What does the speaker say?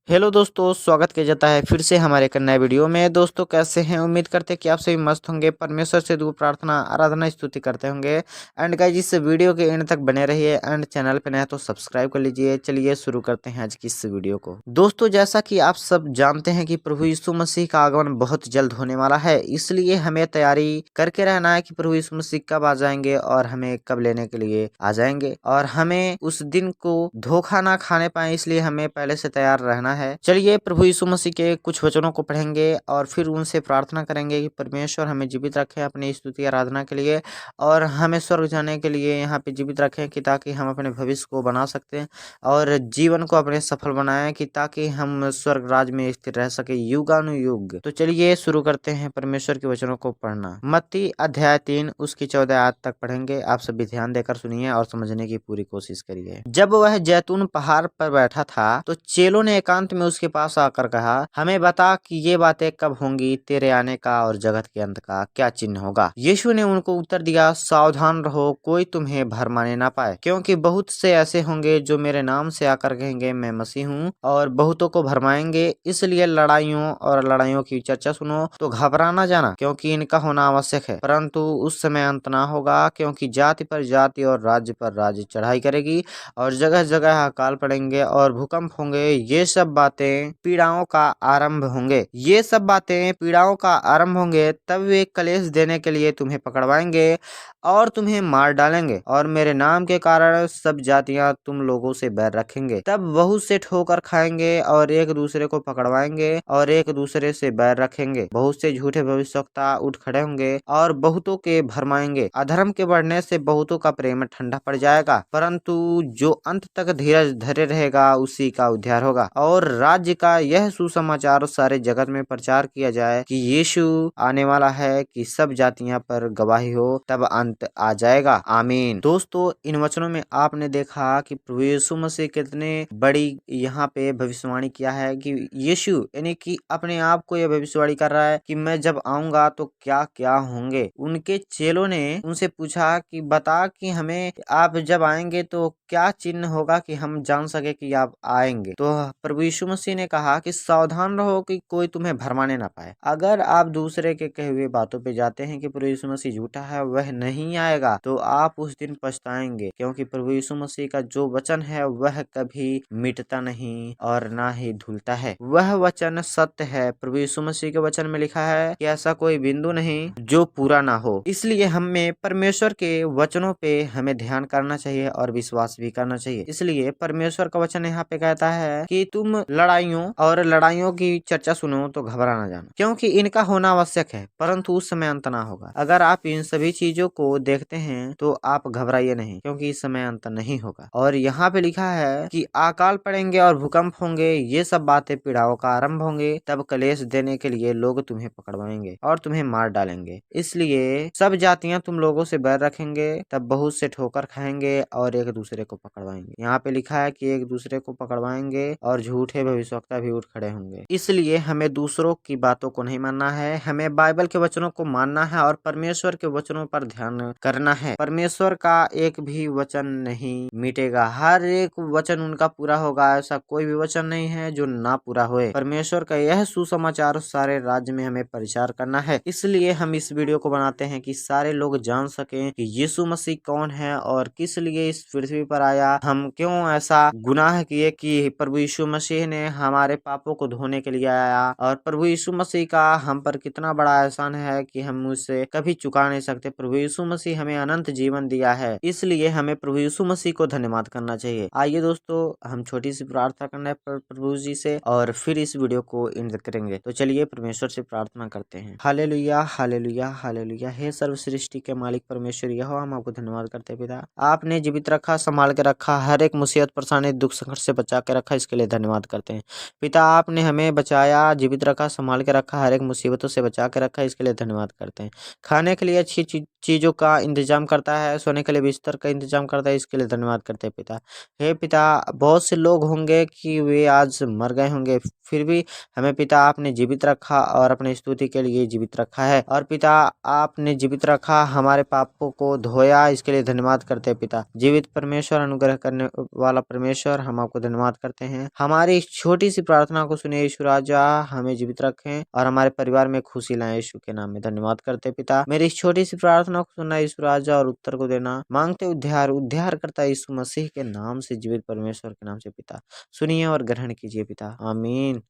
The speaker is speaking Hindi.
हेलो दोस्तों, स्वागत किया जाता है फिर से हमारे एक नए वीडियो में। दोस्तों कैसे हैं? उम्मीद करते हैं कि आप सभी मस्त होंगे, परमेश्वर से दुआ प्रार्थना आराधना स्तुति करते होंगे। एंड गाइस, इस वीडियो के एंड तक बने रहिए एंड चैनल पे नए हैं तो सब्सक्राइब कर लीजिए। चलिए शुरू करते हैं आज की इस वीडियो को। दोस्तों जैसा कि आप सब जानते हैं कि प्रभु यीशु मसीह का आगमन बहुत जल्द होने वाला है, इसलिए हमें तैयारी करके रहना है कि प्रभु यीशु मसीह कब आ जाएंगे और हमें कब लेने के लिए आ जाएंगे, और हमें उस दिन को धोखा ना खाने पाए, इसलिए हमें पहले से तैयार रहना है। चलिए प्रभु यीशु मसीह के कुछ वचनों को पढ़ेंगे और फिर उनसे प्रार्थना करेंगे कि परमेश्वर हमें जीवित रखे अपनी स्तुति आराधना के लिए, और हमें स्वर्ग जाने के लिए यहाँ पे जीवित रखें कि ताकि हम अपने भविष्य को बना सकते हैं और जीवन को अपने सफल बनाएं, कि ताकि हम स्वर्ग राज में स्थिर रह सके युगानुयुग। तो चलिए शुरू करते हैं परमेश्वर के वचनों को पढ़ना। मत्ती अध्याय 3 उसकी 14 आयत तक पढ़ेंगे। आप सभी ध्यान देकर सुनिए और समझने की पूरी कोशिश करिए। जब वह जैतून पहाड़ पर बैठा था तो चेलों ने एकांत में उसके पास आकर कहा, हमें बता कि ये बातें कब होंगी, तेरे आने का और जगत के अंत का क्या चिन्ह होगा। यीशु ने उनको उत्तर दिया, सावधान रहो, कोई तुम्हें भरमाने ना पाए, क्योंकि बहुत से ऐसे होंगे जो मेरे नाम से आकर कहेंगे मैं मसीह हूँ, और बहुतों को भरमाएंगे। इसलिए लड़ाइयों और लड़ाइयों की चर्चा सुनो तो घबरा ना जाना, क्योंकि इनका होना आवश्यक है, परंतु उस समय अंत ना होगा। क्योंकि जाति पर जाति और राज्य पर राज्य चढ़ाई करेगी, और जगह जगह अकाल पड़ेंगे और भूकंप होंगे। ये सब बातें पीड़ाओं का आरंभ होंगे। ये सब बातें पीड़ाओं का आरंभ होंगे, तब वे कलेश देने के लिए तुम्हें पकड़वाएंगे और तुम्हें मार डालेंगे, और मेरे नाम के कारण सब जातियां तुम लोगों से बैर रखेंगे। तब बहुत से ठोकर खाएंगे और एक दूसरे को पकड़वाएंगे और एक दूसरे से बैर रखेंगे। बहुत से झूठे भविष्यवक्ता उठ खड़े होंगे और बहुतों के भरमाएंगे। अधर्म के बढ़ने से बहुतों का प्रेम ठंडा पड़ जाएगा, परंतु जो अंत तक धीरज धरे रहेगा उसी का उद्धार होगा। और राज्य का यह सुसमाचार सारे जगत में प्रचार किया जाए कि यीशु आने वाला है, कि सब जातियां पर गवाही हो, तब अंत आ जाएगा। आमीन। दोस्तों इन वचनों में आपने देखा कि प्रभु यीशु मसीह कितने बड़ी यहाँ पे भविष्यवाणी किया है, कि यीशु यानी कि अपने आप को यह भविष्यवाणी कर रहा है कि मैं जब आऊंगा तो क्या क्या होंगे। उनके चेलों ने उनसे पूछा कि बता कि हमें आप जब आएंगे तो क्या चिन्ह होगा कि हम जान सके कि आप आएंगे। तो प्रभु यीशु मसीह ने कहा कि सावधान रहो कि कोई तुम्हें भरमाने ना पाए। अगर आप दूसरे के कहे हुए बातों पे जाते हैं कि प्रभु यीशु मसीह झूठा है, वह नहीं आएगा, तो आप उस दिन पछताएंगे, क्योंकि प्रभु यीशु मसीह का जो वचन है वह कभी मिटता नहीं और ना ही धुलता है। वह वचन सत्य है। प्रभु यीशु मसीह के वचन में लिखा है कि ऐसा कोई बिंदु नहीं जो पूरा ना हो। इसलिए हमें परमेश्वर के वचनों पे हमें ध्यान करना चाहिए और विश्वास भी करना चाहिए। इसलिए परमेश्वर का वचन यहाँ पे कहता है कि तुम लड़ाइयों और लड़ाइयों की चर्चा सुनो तो घबरा ना जाना, क्योंकि इनका होना आवश्यक है, परंतु उस समय अंत ना होगा। अगर आप इन सभी चीजों को देखते हैं तो आप घबराइए नहीं, क्योंकि इस समय अंत नहीं होगा। और यहाँ पे लिखा है कि अकाल पड़ेंगे और भूकंप होंगे, ये सब बातें पीड़ाओं का आरंभ होंगे, तब कलेश देने के लिए लोग तुम्हें पकड़वाएंगे और तुम्हें मार डालेंगे। इसलिए सब जातियां तुम लोगों से बैर रखेंगे, तब बहुत से ठोकर खाएंगे और एक दूसरे को पकड़वाएंगे। यहाँ पे लिखा है कि एक दूसरे को पकड़वाएंगे और झूठे भविष्यवक्ता भी उठ खड़े होंगे। इसलिए हमें दूसरों की बातों को नहीं मानना है, हमें बाइबल के वचनों को मानना है और परमेश्वर के वचनों पर ध्यान करना है। परमेश्वर का एक भी वचन नहीं मिटेगा, हर एक वचन उनका पूरा होगा। ऐसा कोई भी वचन नहीं है जो ना पूरा होए। परमेश्वर का यह सुसमाचार सारे राज्य में हमें प्रचार करना है। इसलिए हम इस वीडियो को बनाते हैं कि सारे लोग जान सकें कि यीशु मसीह कौन है और किस लिए इस पृथ्वी पर आया, हम क्यों ऐसा गुनाह किए कि प्रभु यीशु मसीह ने हमारे पापों को धोने के लिए आया, और प्रभु यीशु मसीह का हम पर कितना बड़ा एहसान है कि हम उससे कभी चुका नहीं सकते। प्रभु यीशु मसीह हमें अनंत जीवन दिया है, इसलिए हमें प्रभु यीशु मसीह को धन्यवाद करना चाहिए। आइए दोस्तों हम छोटी सी प्रार्थना करना है प्रभु जी से और फिर इस वीडियो को एंड करेंगे। तो चलिए परमेश्वर से प्रार्थना करते हैं। हालेलुया हालेलुया हालेलुया। हे सर्व सृष्टि के मालिक परमेश्वर यहोवा, हम आपको धन्यवाद करते हैं पिता। आपने जीवित रखा, संभाल के रखा, हर एक मुसीबत परेशानी दुख संकट से बचा के रखा, इसके लिए धन्यवाद करते हैं पिता। आपने हमें बचाया, जीवित रखा, संभाल के रखा, हर एक मुसीबतों से बचा के रखा, इसके लिए धन्यवाद करते हैं। खाने के लिए अच्छी चीज चीज़ों का इंतजाम करता है, सोने के लिए बिस्तर का इंतजाम करता है, इसके लिए धन्यवाद करते हैं पिता। हे पिता, बहुत से लोग होंगे कि वे आज मर गए होंगे, फिर भी हमें पिता आपने जीवित रखा और अपनी स्तुति के लिए जीवित रखा है। और पिता आपने जीवित रखा, हमारे पापों को धोया, इसके लिए धन्यवाद करते हैं पिता। जीवित परमेश्वर, अनुग्रह करने वाला परमेश्वर, हम आपको धन्यवाद करते हैं। हमारी इस छोटी सी प्रार्थना को सुनिए यीशु राजा, हमें जीवित रखें और हमारे परिवार में खुशी लाएं, यीशु के नाम में धन्यवाद करते हैं पिता। मेरी इस छोटी सी प्रार्थना को सुनना यीशु राजा और उत्तर को देना, मांगते उद्धार उद्धार करता यीशु मसीह के नाम से, जीवित परमेश्वर के नाम से पिता। सुनिए और ग्रहण कीजिए पिता, आमीन।